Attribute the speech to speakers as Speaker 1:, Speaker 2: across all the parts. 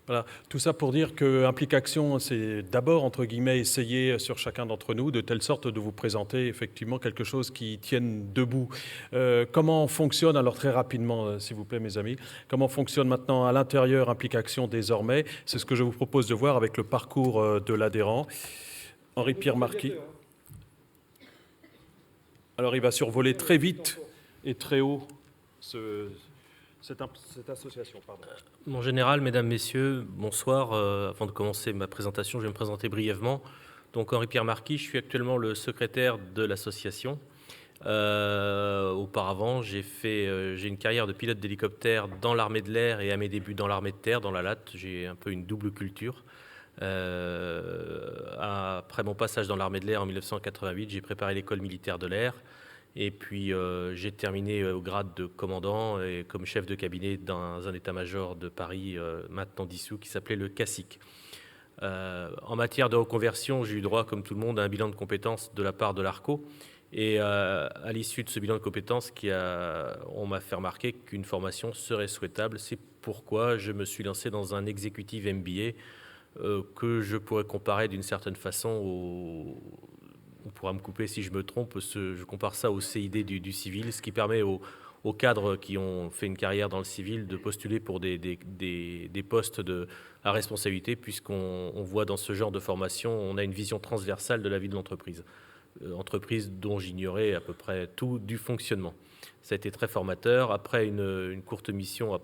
Speaker 1: Voilà, tout ça pour dire que Implication, c'est d'abord, entre guillemets, essayer sur chacun d'entre nous, de telle sorte de vous présenter effectivement quelque chose qui tienne debout. Comment fonctionne, alors très rapidement, s'il vous plaît, mes amis, comment fonctionne maintenant à l'intérieur Implication désormais? C'est ce que je vous propose de voir avec le parcours de l'adhérent. Henri-Pierre Marquis. Alors, il va survoler très vite et très haut cette association. Pardon.
Speaker 2: Mon général, mesdames, messieurs, bonsoir. Avant de commencer ma présentation, je vais me présenter brièvement. Donc, Henri-Pierre Marquis, je suis actuellement le secrétaire de l'association. Auparavant, j'ai une carrière de pilote d'hélicoptère dans l'armée de l'air et à mes débuts dans l'armée de terre, dans la latte. J'ai un peu une double culture. Après mon passage dans l'armée de l'air en 1988, j'ai préparé l'école militaire de l'air. Et puis j'ai terminé au grade de commandant et comme chef de cabinet dans un état-major de Paris maintenant dissous qui s'appelait le CACIC. En matière de reconversion, j'ai eu droit, comme tout le monde, à un bilan de compétences de la part de l'ARCO. Et à l'issue de ce bilan de compétences, on m'a fait remarquer qu'une formation serait souhaitable. C'est pourquoi je me suis lancé dans un executive MBA que je pourrais comparer d'une certaine façon on pourra me couper si je me trompe, je compare ça au CID du civil, ce qui permet aux cadres qui ont fait une carrière dans le civil de postuler pour des postes à responsabilité, puisqu'on voit dans ce genre de formation, on a une vision transversale de la vie de l'entreprise. Entreprise dont j'ignorais à peu près tout du fonctionnement. Ça a été très formateur. Après une courte mission,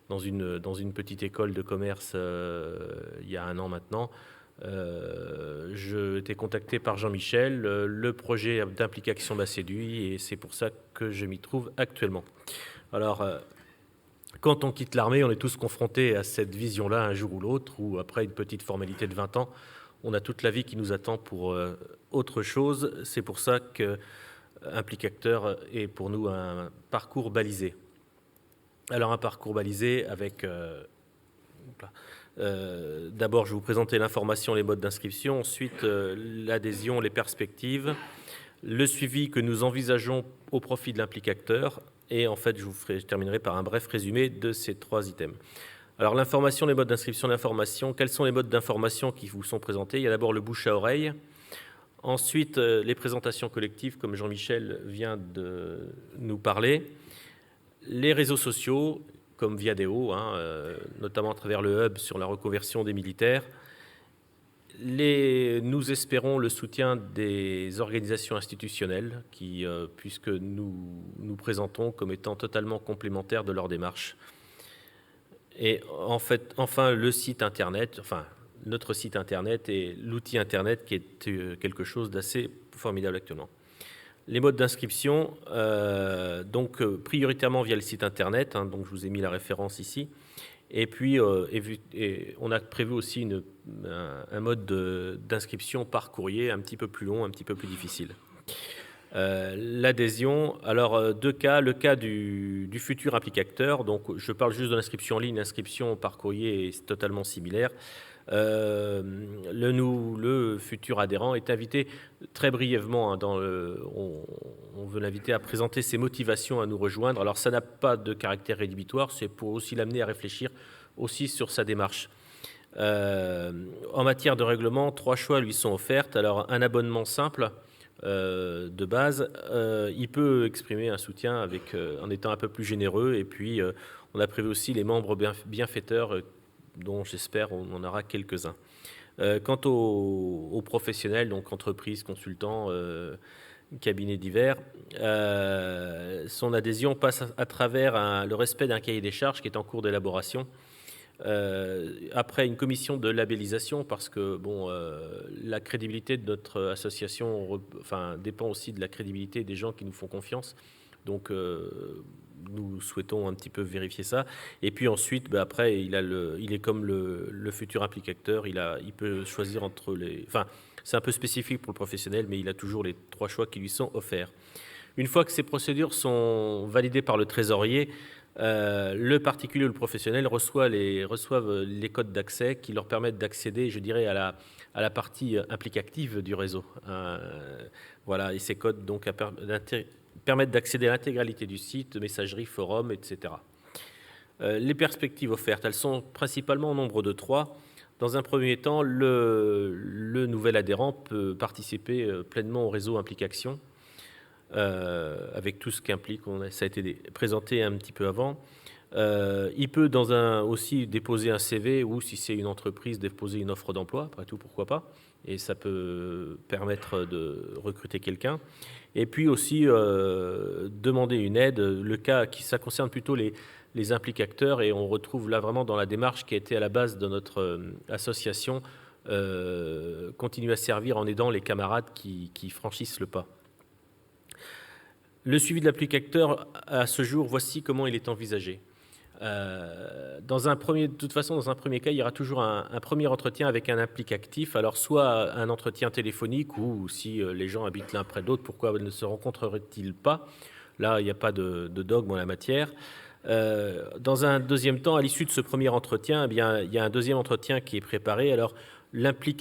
Speaker 2: dans une petite école de commerce il y a 1 an maintenant, j'ai été contacté par Jean-Michel. Le projet d'Implication m'a séduit et c'est pour ça que je m'y trouve actuellement. Alors, quand on quitte l'armée, on est tous confrontés à cette vision-là un jour ou l'autre, où après une petite formalité de 20 ans, on a toute la vie qui nous attend pour autre chose. C'est pour ça que Implicateur est pour nous un parcours balisé. Alors un parcours balisé avec... D'abord, je vais vous présenter l'information, les modes d'inscription, ensuite l'adhésion, les perspectives, le suivi que nous envisageons au profit de l'implicateur, et en fait, je terminerai par un bref résumé de ces 3 items. Alors, l'information, les modes d'inscription, l'information. Quels sont les modes d'information qui vous sont présentés? Il y a d'abord le bouche à oreille, ensuite les présentations collectives, comme Jean-Michel vient de nous parler, les réseaux sociaux, comme Viadeo, notamment à travers le hub sur la reconversion des militaires. Nous espérons le soutien des organisations institutionnelles puisque nous présentons comme étant totalement complémentaires de leur démarche. Et en fait, enfin, notre site Internet et l'outil Internet qui est quelque chose d'assez formidable actuellement. Les modes d'inscription, prioritairement via le site Internet, donc je vous ai mis la référence ici. Et puis, on a prévu aussi un mode d'inscription par courrier un petit peu plus long, un petit peu plus difficile. L'adhésion, alors 2 cas, le cas du futur implicateur, donc je parle juste de l'inscription en ligne, l'inscription par courrier est totalement similaire. Le futur adhérent est invité très brièvement, on veut l'inviter à présenter ses motivations à nous rejoindre. Alors ça n'a pas de caractère rédhibitoire, c'est pour aussi l'amener à réfléchir aussi sur sa démarche. En matière de règlement, 3 choix lui sont offerts. Alors un abonnement simple de base, il peut exprimer un soutien en étant un peu plus généreux, et puis on a prévu aussi les membres bienfaiteurs dont j'espère on en aura quelques-uns. Quant aux professionnels, donc entreprises, consultants, cabinets divers, son adhésion passe à travers le respect d'un cahier des charges qui est en cours d'élaboration. Après une commission de labellisation, parce que la crédibilité de notre association dépend aussi de la crédibilité des gens qui nous font confiance. Donc, nous souhaitons un petit peu vérifier ça. Et puis ensuite, après, il est comme le futur implicateur. Il peut choisir entre c'est un peu spécifique pour le professionnel, mais il a toujours les 3 choix qui lui sont offerts. Une fois que ces procédures sont validées par le trésorier, le particulier ou le professionnel reçoivent les codes d'accès qui leur permettent d'accéder, je dirais, à la partie implicative du réseau. Voilà, et ces codes donc permettent d'accéder à l'intégralité du site, messagerie, forum, etc. Les perspectives offertes, elles sont principalement au nombre de 3. Dans un premier temps, le nouvel adhérent peut participer pleinement au réseau Implicaction, avec tout ce qu'implique, ça a été présenté un petit peu avant. Il peut aussi déposer un CV ou, si c'est une entreprise, déposer une offre d'emploi, après tout, pourquoi pas, et ça peut permettre de recruter quelqu'un. Et puis aussi demander une aide, ça concerne plutôt les implicateurs, et on retrouve là vraiment dans la démarche qui a été à la base de notre association, continuer à servir en aidant les camarades qui franchissent le pas. Le suivi de l'applicateur, à ce jour, voici comment il est envisagé. De toute façon, dans un premier cas, il y aura toujours un premier entretien avec un implicatif. Alors, soit un entretien téléphonique, ou si les gens habitent l'un près de l'autre, pourquoi ne se rencontreraient-ils pas? Là, il n'y a pas de dogme en la matière. Dans un deuxième temps, à l'issue de ce premier entretien, eh bien, il y a un deuxième entretien qui est préparé. Alors, l'implicatif